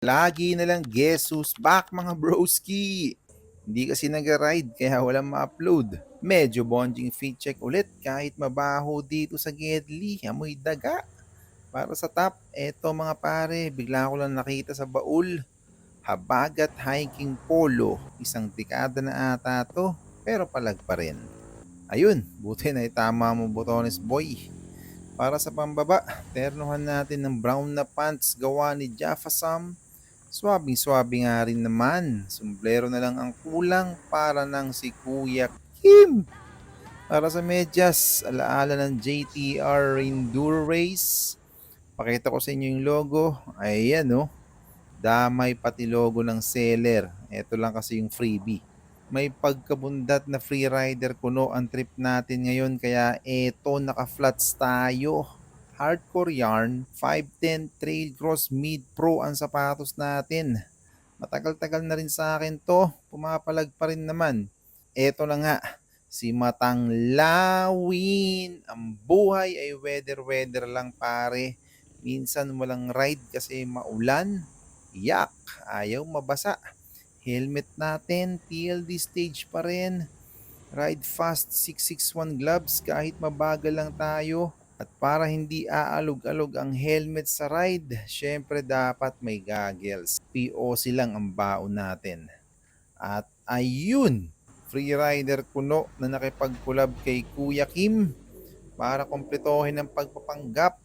Lagi na lang guess who's back mga broski. Hindi kasi nag-ride kaya walang ma-upload. Medyo bonding feed check ulit kahit mabaho dito sa Gedli. Amoy daga. Para sa top, eto mga pare, bigla ko lang nakita sa baul. Habagat hiking polo. Isang dekada na ata to, pero palag pa rin. Ayun, buti na itama mo botones boy. Para sa pambaba, ternuhan natin ng brown na pants gawa ni Jaffa Sam. Swabing-swabe nga rin naman. Sombrero na lang ang kulang para ng si Kuya Kim. Para sa medyas, alaala ng JTR Enduro Race. Pakita ko sa inyo yung logo. Ayan oh. Damay pati logo ng seller. Ito lang kasi yung freebie. May pagkabundat na freerider kuno ang trip natin ngayon kaya eto naka-flats tayo. Hardcore yarn, 510 Trail Cross Mid Pro ang sapatos natin. Matagal-tagal na rin sa akin to, pumapalag pa rin naman. Eto na nga, si Matang Lawin. Ang buhay ay weather-weather lang pare. Minsan walang ride kasi maulan. Yak, ayaw mabasa. Helmet natin, PLD stage pa rin. Ride Fast 661 gloves kahit mabagal lang tayo. At para hindi aalog-alog ang helmet sa ride, syempre dapat may goggles. POC lang ang baon natin. At ayun, freerider kuno na nakipag-collab kay Kuya Kim para kompletohin ang pagpapanggap.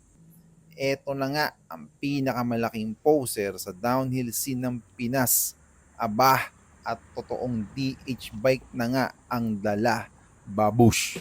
Eto na nga ang pinakamalaking poser sa downhill scene ng Pinas. Aba, at totoong DH bike na nga ang dala. Babush!